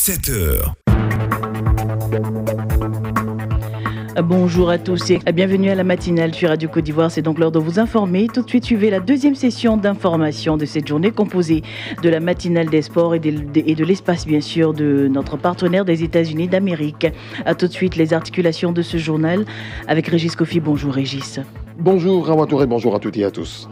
7h. Bonjour à tous et bienvenue à la matinale sur Radio Côte d'Ivoire. C'est donc l'heure de vous informer. Tout de suite, suivez la deuxième session d'information de cette journée composée de la matinale des sports et de l'espace, bien sûr, de notre partenaire des États-Unis d'Amérique. À tout de suite, les articulations de ce journal avec Régis Kofi. Bonjour Régis. Bonjour Rawa Touré, bonjour à toutes et à tous.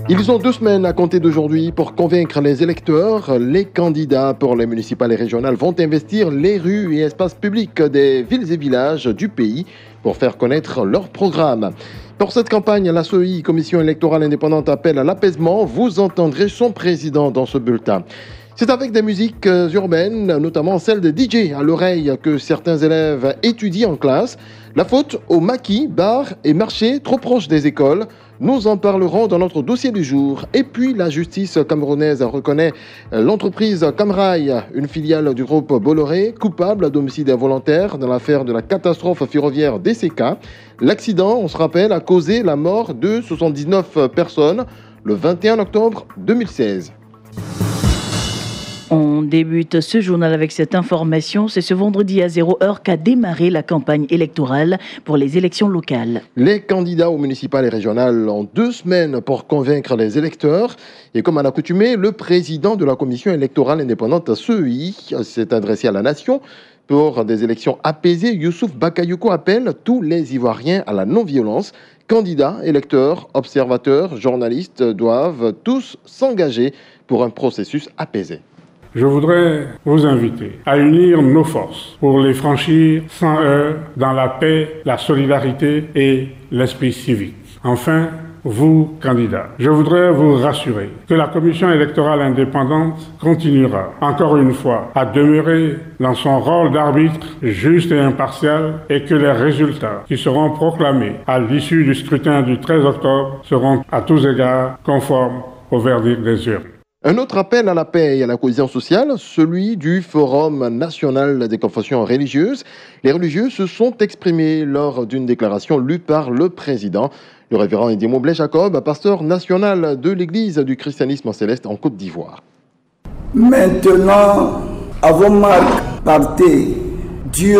Ils ont 2 semaines à compter d'aujourd'hui pour convaincre les électeurs. Les candidats pour les municipales et régionales vont investir les rues et espaces publics des villes et villages du pays pour faire connaître leur programme. Pour cette campagne, la CEI, Commission électorale indépendante, appelle à l'apaisement. Vous entendrez son président dans ce bulletin. C'est avec des musiques urbaines, notamment celles de DJ à l'oreille, que certains élèves étudient en classe. La faute aux maquis, bars et marchés trop proches des écoles. Nous en parlerons dans notre dossier du jour. Et puis, la justice camerounaise reconnaît l'entreprise Camrail, une filiale du groupe Bolloré, coupable d'homicide involontaire dans l'affaire de la catastrophe ferroviaire DCK. L'accident, on se rappelle, a causé la mort de 79 personnes le 21 octobre 2016. On débute ce journal avec cette information. C'est ce vendredi à 0h qu'a démarré la campagne électorale pour les élections locales. Les candidats aux municipales et régionales ont 2 semaines pour convaincre les électeurs. Et comme à l'accoutumée, le président de la Commission électorale indépendante CEI s'est adressé à la nation. Pour des élections apaisées, Youssouf Bakayoko appelle tous les Ivoiriens à la non-violence. Candidats, électeurs, observateurs, journalistes doivent tous s'engager pour un processus apaisé. Je voudrais vous inviter à unir nos forces pour les franchir sans heurts dans la paix, la solidarité et l'esprit civique. Enfin, vous, candidats, je voudrais vous rassurer que la Commission électorale indépendante continuera, encore une fois, à demeurer dans son rôle d'arbitre juste et impartial et que les résultats qui seront proclamés à l'issue du scrutin du 13 octobre seront à tous égards conformes au verdict des urnes. Un autre appel à la paix et à la cohésion sociale, celui du Forum national des confessions religieuses. Les religieux se sont exprimés lors d'une déclaration lue par le président. Le révérend Edimo Blé Jacob, pasteur national de l'Église du christianisme céleste en Côte d'Ivoire. Maintenant, à vos marques, partez. Dieu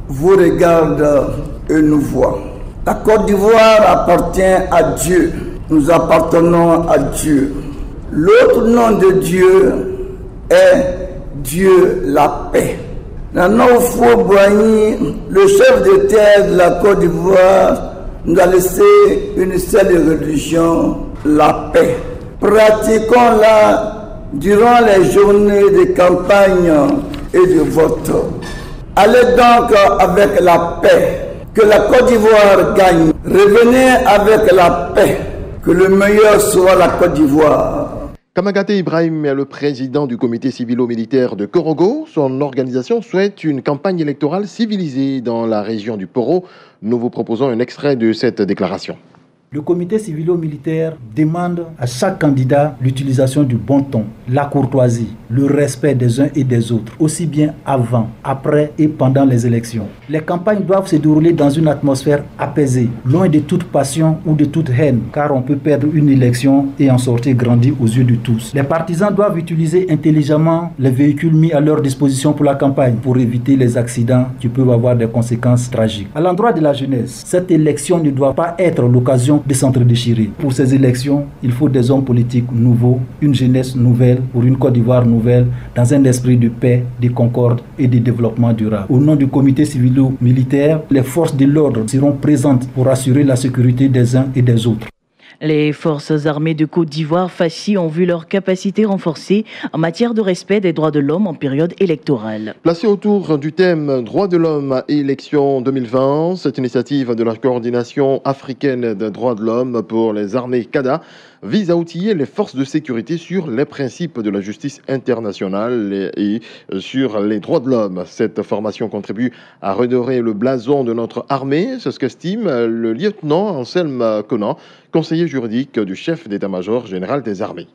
vous regarde et nous voit. La Côte d'Ivoire appartient à Dieu. Nous appartenons à Dieu. L'autre nom de Dieu est Dieu la paix. Nanaoufou Boigny, le chef d'État de la Côte d'Ivoire, nous a laissé une seule religion, la paix. Pratiquons-la durant les journées de campagne et de vote. Allez donc avec la paix, que la Côte d'Ivoire gagne. Revenez avec la paix, que le meilleur soit la Côte d'Ivoire. Kamagate Ibrahim est le président du comité civilo-militaire de Korogo. Son organisation souhaite une campagne électorale civilisée dans la région du Poro. Nous vous proposons un extrait de cette déclaration. Le comité civilo-militaire demande à chaque candidat l'utilisation du bon ton, la courtoisie, le respect des uns et des autres, aussi bien avant, après et pendant les élections. Les campagnes doivent se dérouler dans une atmosphère apaisée, loin de toute passion ou de toute haine, car on peut perdre une élection et en sortir grandi aux yeux de tous. Les partisans doivent utiliser intelligemment les véhicules mis à leur disposition pour la campagne, pour éviter les accidents qui peuvent avoir des conséquences tragiques. À l'endroit de la jeunesse, cette élection ne doit pas être l'occasion de s'entre-déchirer. Pour ces élections, il faut des hommes politiques nouveaux, une jeunesse nouvelle pour une Côte d'Ivoire nouvelle, dans un esprit de paix, de concorde et de développement durable. Au nom du comité civilo-militaire, les forces de l'ordre seront présentes pour assurer la sécurité des uns et des autres. Les forces armées de Côte d'Ivoire, FACI, ont vu leur capacité renforcée en matière de respect des droits de l'homme en période électorale. Placée autour du thème Droits de l'homme et élections 2020, cette initiative de la coordination africaine des droits de l'homme pour les armées CADA vise à outiller les forces de sécurité sur les principes de la justice internationale et sur les droits de l'homme. Cette formation contribue à redorer le blason de notre armée, c'est ce qu'estime le lieutenant Anselme Conan, conseiller juridique du chef d'état-major général des armées.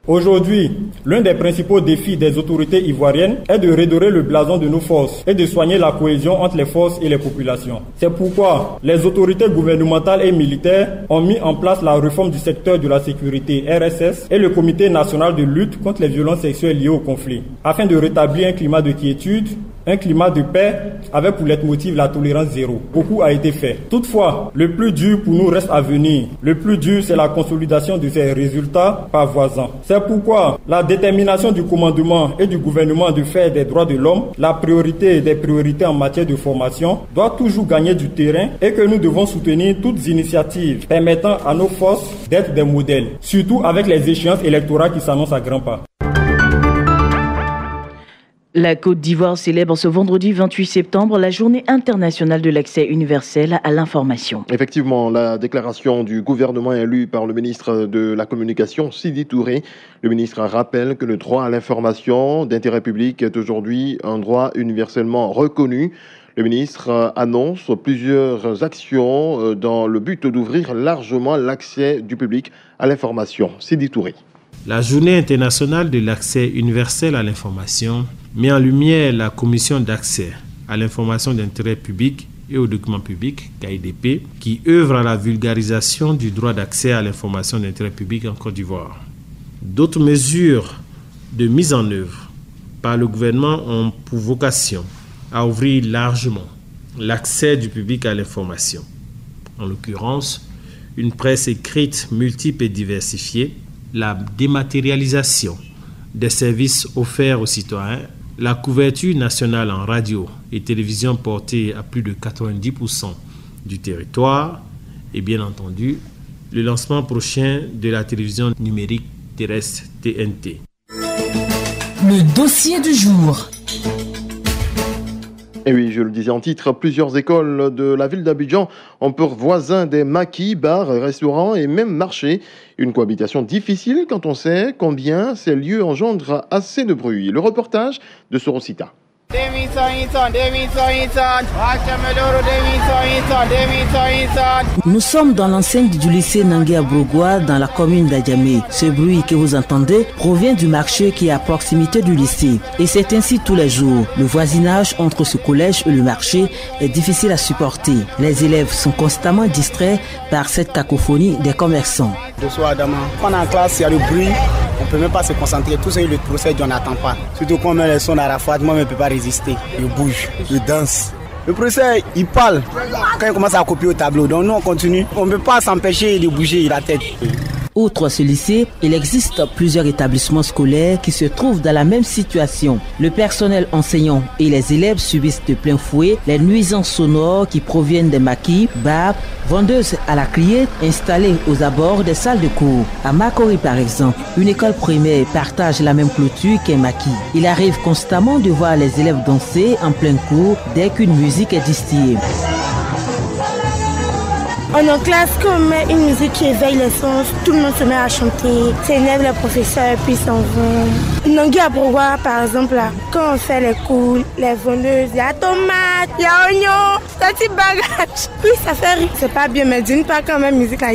Aujourd'hui, l'un des principaux défis des autorités ivoiriennes est de redorer le blason de nos forces et de soigner la cohésion entre les forces et les populations. C'est pourquoi les autorités gouvernementales et militaires ont mis en place la réforme du secteur de la sécurité RSS et le Comité national de lutte contre les violences sexuelles liées au conflit, afin de rétablir un climat de quiétude, un climat de paix avec pour leitmotiv la tolérance zéro. Beaucoup a été fait. Toutefois, le plus dur pour nous reste à venir. Le plus dur, c'est la consolidation de ces résultats par voisin. C'est pourquoi la détermination du commandement et du gouvernement de faire des droits de l'homme la priorité des priorités en matière de formation doit toujours gagner du terrain et que nous devons soutenir toutes initiatives permettant à nos forces d'être des modèles, surtout avec les échéances électorales qui s'annoncent à grands pas. La Côte d'Ivoire célèbre ce vendredi 28 septembre la journée internationale de l'accès universel à l'information. Effectivement, la déclaration du gouvernement élu par le ministre de la Communication, Sidi Touré. Le ministre rappelle que le droit à l'information d'intérêt public est aujourd'hui un droit universellement reconnu. Le ministre annonce plusieurs actions dans le but d'ouvrir largement l'accès du public à l'information. Sidi Touré. La Journée internationale de l'accès universel à l'information met en lumière la Commission d'accès à l'information d'intérêt public et aux documents publics, KIDP, qui œuvre à la vulgarisation du droit d'accès à l'information d'intérêt public en Côte d'Ivoire. D'autres mesures de mise en œuvre par le gouvernement ont pour vocation à ouvrir largement l'accès du public à l'information. En l'occurrence, une presse écrite multiple et diversifiée, la dématérialisation des services offerts aux citoyens, la couverture nationale en radio et télévision portée à plus de 90% du territoire et bien entendu le lancement prochain de la télévision numérique terrestre TNT. Le dossier du jour. Et oui, je le disais en titre, plusieurs écoles de la ville d'Abidjan ont pour voisins des maquis, bars, restaurants et même marchés. Une cohabitation difficile quand on sait combien ces lieux engendrent assez de bruit. Le reportage de Sorosita. Nous sommes dans l'enceinte du lycée Nangué Abrogoua dans la commune d'Adjamé. Ce bruit que vous entendez provient du marché qui est à proximité du lycée. Et c'est ainsi tous les jours. Le voisinage entre ce collège et le marché est difficile à supporter. Les élèves sont constamment distraits par cette cacophonie des commerçants. Bonsoir Adama. Quand on est en classe, il y a le bruit. On ne peut même pas se concentrer. Tout ça, le procès, on n'attend pas. Surtout quand on met le son à la fois, moi, je ne peux pas résister. Je bouge, je danse. Le professeur, il parle quand il commence à copier au tableau. Donc nous, on continue. On ne peut pas s'empêcher de bouger la tête. Outre ce lycée, il existe plusieurs établissements scolaires qui se trouvent dans la même situation. Le personnel enseignant et les élèves subissent de plein fouet les nuisances sonores qui proviennent des maquis, bars, vendeuses à la criée installées aux abords des salles de cours. À Makori par exemple, une école primaire partage la même clôture qu'un maquis. Il arrive constamment de voir les élèves danser en plein cours dès qu'une musique est distillée. En classe, quand on met une musique qui éveille les sens, tout le monde se met à chanter, ça énerve les professeurs puis s'en vont. Nangué Abrogoua, par exemple, là, quand on fait les cours, les vendeuses, il y a tomates, il y a oignons, petit bagage. Oui, ça fait rire. C'est pas bien, mais d'une part, quand même, musique là,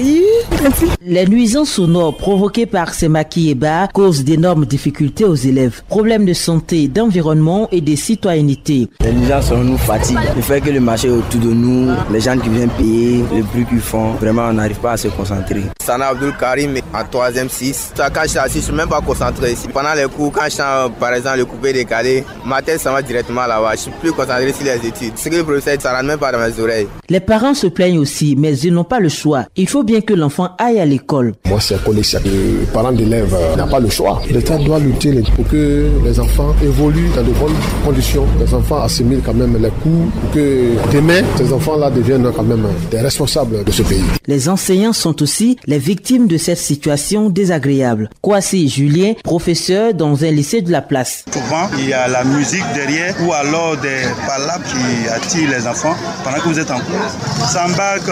Les nuisances sonores provoquées par ces maquis et bars causent d'énormes difficultés aux élèves. Problèmes de santé, d'environnement et de citoyenneté. Les nuisances nous fatiguent. Le fait que le marché est autour de nous, les gens qui viennent payer, le bruit qu'ils font, vraiment on n'arrive pas à se concentrer. Sana Abdul Karim en 3e 6. Quand je suis assis, je ne suis même pas concentré ici. Pendant les cours, quand je chante par exemple le coupé décalé, ma tête s'en va directement là-bas. Je ne suis plus concentré sur les études. Ce que le professeur, ça ne rentre même pas dans mes oreilles. Les parents se plaignent aussi, mais ils n'ont pas le choix. Il faut bien que l'enfant aille à l'école. Moi, c'est un collège. Les parents d'élèves n'ont pas le choix. L'État doit lutter pour que les enfants évoluent dans de bonnes conditions. Les enfants assimilent quand même les cours pour que demain, ces enfants-là deviennent quand même des responsables de ce pays. Les enseignants sont aussi les victimes de cette situation désagréable. Kwasi Julien, professeur dans un lycée de la place. Souvent, il y a la musique derrière ou alors des palabres qui attirent les enfants pendant que vous êtes en cours. Ça embarque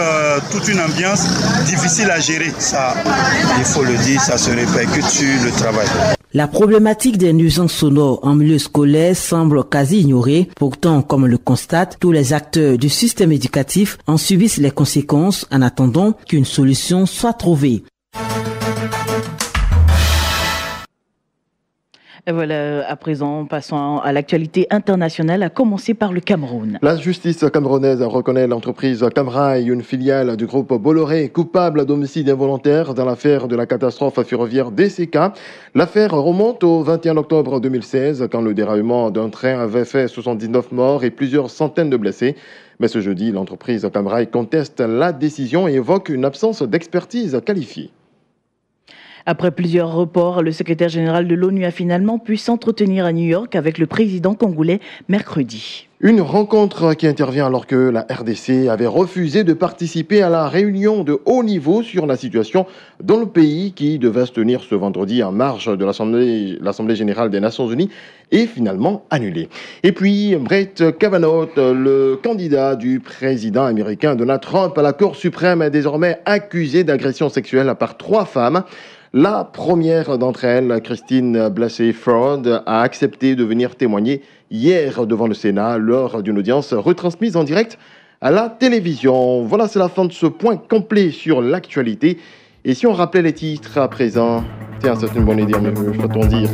toute une ambiance difficile à gérer. Ça, il faut le dire, ça se répercute sur le travail. La problématique des nuisances sonores en milieu scolaire semble quasi ignorée. Pourtant, comme le constatent tous les acteurs du système éducatif, en subissent les conséquences en attendant qu'une solution soit trouvée. Et voilà, à présent, passons à l'actualité internationale, à commencer par le Cameroun. La justice camerounaise reconnaît l'entreprise Camrail, une filiale du groupe Bolloré, coupable d'homicide involontaire dans l'affaire de la catastrophe ferroviaire DCK. L'affaire remonte au 21 octobre 2016, quand le déraillement d'un train avait fait 79 morts et plusieurs centaines de blessés. Mais ce jeudi, l'entreprise Camrail conteste la décision et évoque une absence d'expertise qualifiée. Après plusieurs reports, le secrétaire général de l'ONU a finalement pu s'entretenir à New York avec le président congolais mercredi. Une rencontre qui intervient alors que la RDC avait refusé de participer à la réunion de haut niveau sur la situation dans le pays qui devait se tenir ce vendredi en marge de l'Assemblée générale des Nations Unies est finalement annulée. Et puis Brett Kavanaugh, le candidat du président américain Donald Trump à la Cour suprême, est désormais accusé d'agression sexuelle par 3 femmes. La première d'entre elles, Christine Blasey Ford, a accepté de venir témoigner hier devant le Sénat lors d'une audience retransmise en direct à la télévision. Voilà, c'est la fin de ce point complet sur l'actualité. Et si on rappelait les titres à présent, tiens, c'est une bonne idée, mais faut-on dire.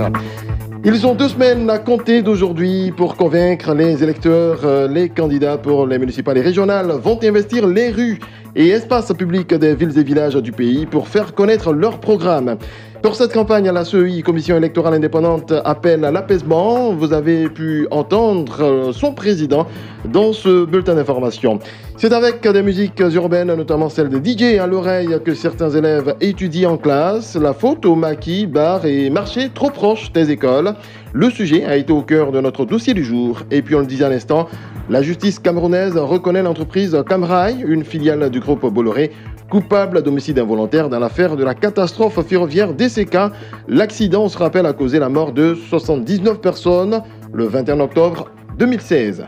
Ils ont 2 semaines à compter d'aujourd'hui pour convaincre les électeurs. Les candidats pour les municipales et régionales vont investir les rues et espaces publics des villes et villages du pays pour faire connaître leur programme. Pour cette campagne, la CEI, Commission électorale indépendante, appelle à l'apaisement. Vous avez pu entendre son président dans ce bulletin d'information. C'est avec des musiques urbaines, notamment celle de DJ à l'oreille, que certains élèves étudient en classe. La faute aux maquis, bars et marchés trop proches des écoles. Le sujet a été au cœur de notre dossier du jour. Et puis on le disait à l'instant, la justice camerounaise reconnaît l'entreprise Camrail, une filiale du groupe Bolloré, coupable d'homicide involontaire dans l'affaire de la catastrophe ferroviaire DCK. L'accident, on se rappelle, a causé la mort de 79 personnes le 21 octobre 2016.